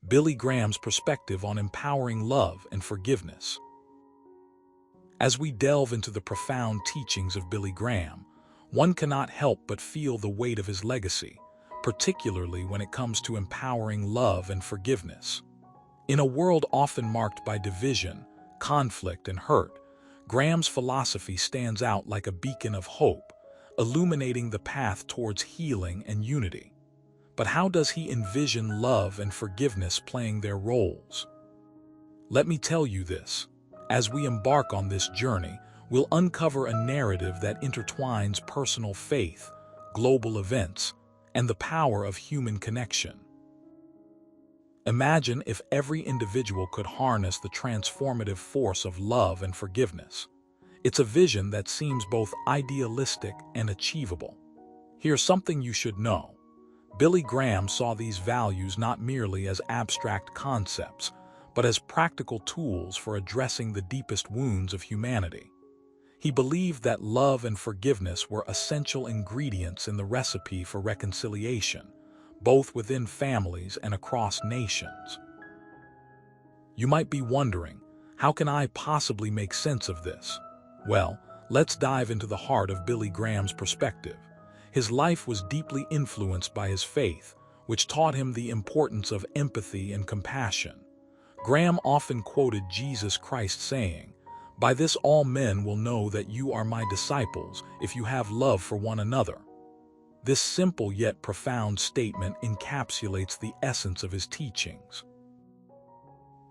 Billy Graham's perspective on empowering love and forgiveness. As we delve into the profound teachings of Billy Graham, one cannot help but feel the weight of his legacy, particularly when it comes to empowering love and forgiveness. In a world often marked by division, conflict, and hurt, Graham's philosophy stands out like a beacon of hope, illuminating the path towards healing and unity. But how does he envision love and forgiveness playing their roles? Let me tell you this. As we embark on this journey, we'll uncover a narrative that intertwines personal faith, global events, and the power of human connection. Imagine if every individual could harness the transformative force of love and forgiveness. It's a vision that seems both idealistic and achievable. Here's something you should know. Billy Graham saw these values not merely as abstract concepts, but as practical tools for addressing the deepest wounds of humanity. He believed that love and forgiveness were essential ingredients in the recipe for reconciliation, both within families and across nations. You might be wondering, how can I possibly make sense of this? Well, let's dive into the heart of Billy Graham's perspective. His life was deeply influenced by his faith, which taught him the importance of empathy and compassion. Graham often quoted Jesus Christ saying, "By this all men will know that you are my disciples, if you have love for one another." This simple yet profound statement encapsulates the essence of his teachings.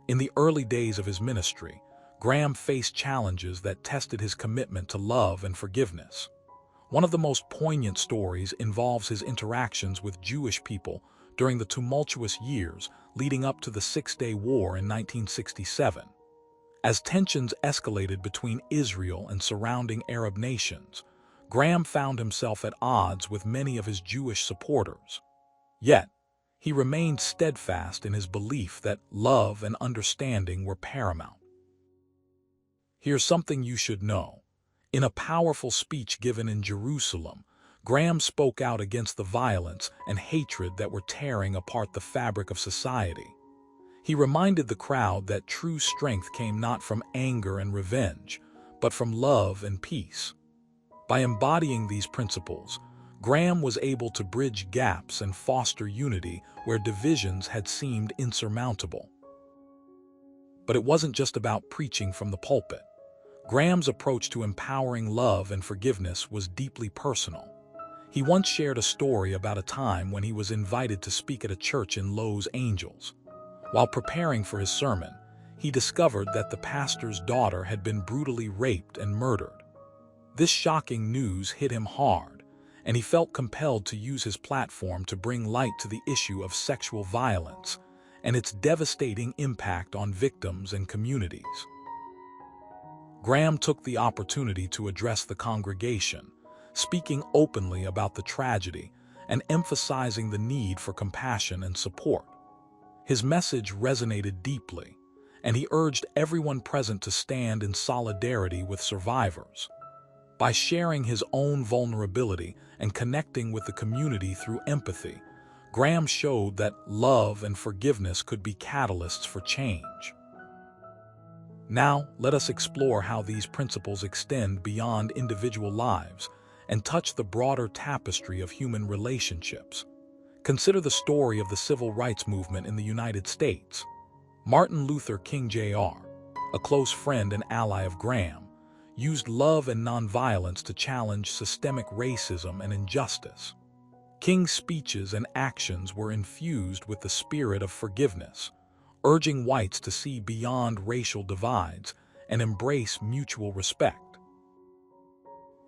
In the early days of his ministry, Graham faced challenges that tested his commitment to love and forgiveness. One of the most poignant stories involves his interactions with Jewish people during the tumultuous years leading up to the Six-Day War in 1967. As tensions escalated between Israel and surrounding Arab nations, Graham found himself at odds with many of his Jewish supporters. Yet, he remained steadfast in his belief that love and understanding were paramount. Here's something you should know. In a powerful speech given in Jerusalem, Graham spoke out against the violence and hatred that were tearing apart the fabric of society. He reminded the crowd that true strength came not from anger and revenge, but from love and peace. By embodying these principles, Graham was able to bridge gaps and foster unity where divisions had seemed insurmountable. But it wasn't just about preaching from the pulpit. Graham's approach to empowering love and forgiveness was deeply personal. He once shared a story about a time when he was invited to speak at a church in Los Angeles. While preparing for his sermon, he discovered that the pastor's daughter had been brutally raped and murdered. This shocking news hit him hard, and he felt compelled to use his platform to bring light to the issue of sexual violence and its devastating impact on victims and communities. Graham took the opportunity to address the congregation, speaking openly about the tragedy and emphasizing the need for compassion and support. His message resonated deeply, and he urged everyone present to stand in solidarity with survivors. By sharing his own vulnerability and connecting with the community through empathy, Graham showed that love and forgiveness could be catalysts for change. Now, let us explore how these principles extend beyond individual lives and touch the broader tapestry of human relationships. Consider the story of the civil rights movement in the United States. Martin Luther King Jr., a close friend and ally of Graham, used love and nonviolence to challenge systemic racism and injustice. King's speeches and actions were infused with the spirit of forgiveness, urging whites to see beyond racial divides and embrace mutual respect.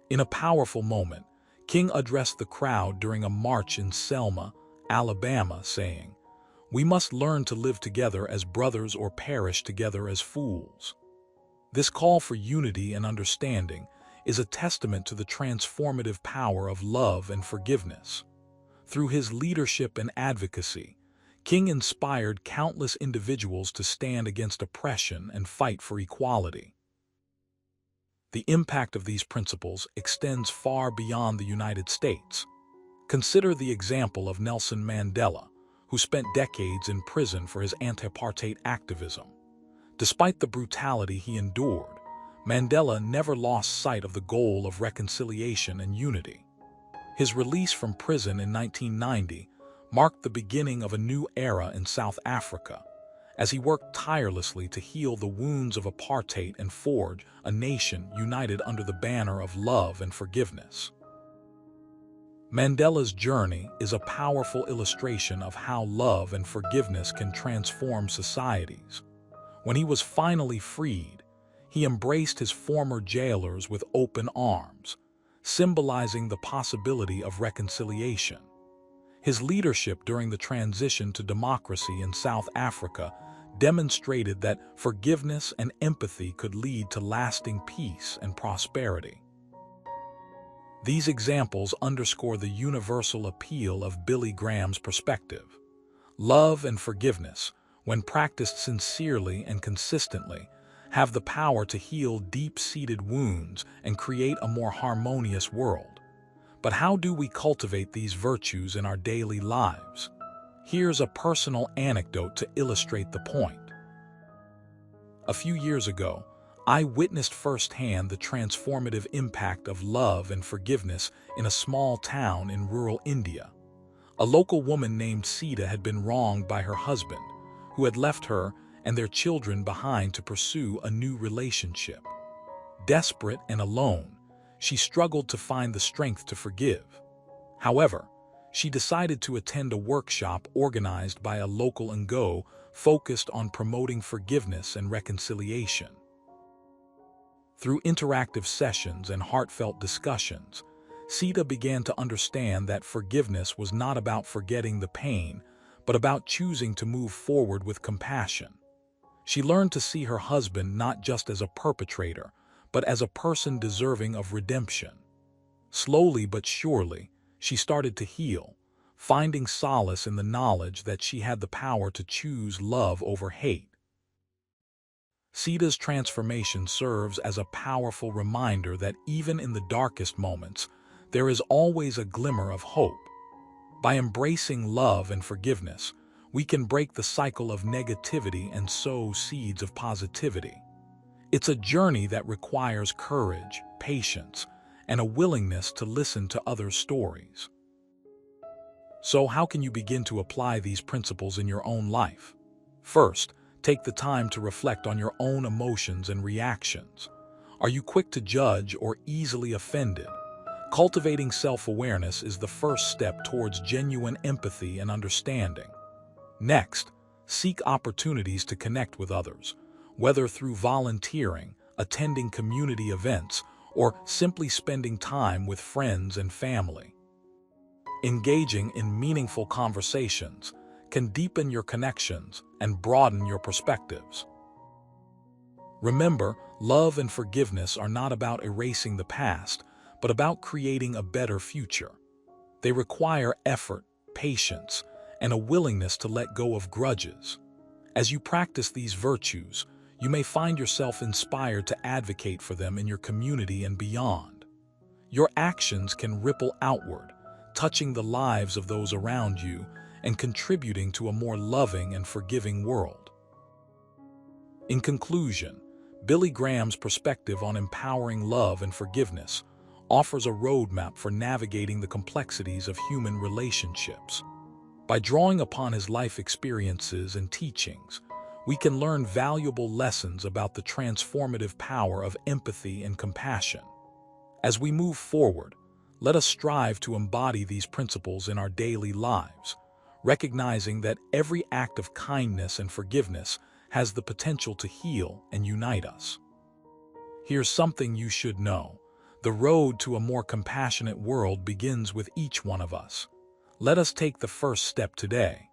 In a powerful moment, King addressed the crowd during a march in Selma, Alabama, saying, "We must learn to live together as brothers or perish together as fools." This call for unity and understanding is a testament to the transformative power of love and forgiveness. Through his leadership and advocacy, King inspired countless individuals to stand against oppression and fight for equality. The impact of these principles extends far beyond the United States. Consider the example of Nelson Mandela, who spent decades in prison for his anti-apartheid activism. Despite the brutality he endured, Mandela never lost sight of the goal of reconciliation and unity. His release from prison in 1990 marked the beginning of a new era in South Africa, as he worked tirelessly to heal the wounds of apartheid and forge a nation united under the banner of love and forgiveness. Mandela's journey is a powerful illustration of how love and forgiveness can transform societies. When he was finally freed, he embraced his former jailers with open arms, symbolizing the possibility of reconciliation. His leadership during the transition to democracy in South Africa demonstrated that forgiveness and empathy could lead to lasting peace and prosperity. These examples underscore the universal appeal of Billy Graham's perspective. Love and forgiveness, when practiced sincerely and consistently, have the power to heal deep-seated wounds and create a more harmonious world. But how do we cultivate these virtues in our daily lives? Here's a personal anecdote to illustrate the point. A few years ago, I witnessed firsthand the transformative impact of love and forgiveness in a small town in rural India. A local woman named Sita had been wronged by her husband, who had left her and their children behind to pursue a new relationship. Desperate and alone, she struggled to find the strength to forgive. However, she decided to attend a workshop organized by a local NGO focused on promoting forgiveness and reconciliation. Through interactive sessions and heartfelt discussions, Sita began to understand that forgiveness was not about forgetting the pain, but about choosing to move forward with compassion. She learned to see her husband not just as a perpetrator, but as a person deserving of redemption. Slowly but surely, she started to heal, finding solace in the knowledge that she had the power to choose love over hate. Sita's transformation serves as a powerful reminder that even in the darkest moments, there is always a glimmer of hope. By embracing love and forgiveness, we can break the cycle of negativity and sow seeds of positivity. It's a journey that requires courage, patience, and a willingness to listen to others' stories. So how can you begin to apply these principles in your own life? First, take the time to reflect on your own emotions and reactions. Are you quick to judge or easily offended? Cultivating self-awareness is the first step towards genuine empathy and understanding. Next, seek opportunities to connect with others, whether through volunteering, attending community events, or simply spending time with friends and family. Engaging in meaningful conversations can deepen your connections and broaden your perspectives. Remember, love and forgiveness are not about erasing the past, but about creating a better future. They require effort, patience, and a willingness to let go of grudges. As you practice these virtues, you may find yourself inspired to advocate for them in your community and beyond. Your actions can ripple outward, touching the lives of those around you and contributing to a more loving and forgiving world. In conclusion, Billy Graham's perspective on empowering love and forgiveness offers a roadmap for navigating the complexities of human relationships. By drawing upon his life experiences and teachings, we can learn valuable lessons about the transformative power of empathy and compassion. As we move forward, let us strive to embody these principles in our daily lives, recognizing that every act of kindness and forgiveness has the potential to heal and unite us. Here's something you should know. The road to a more compassionate world begins with each one of us. Let us take the first step today.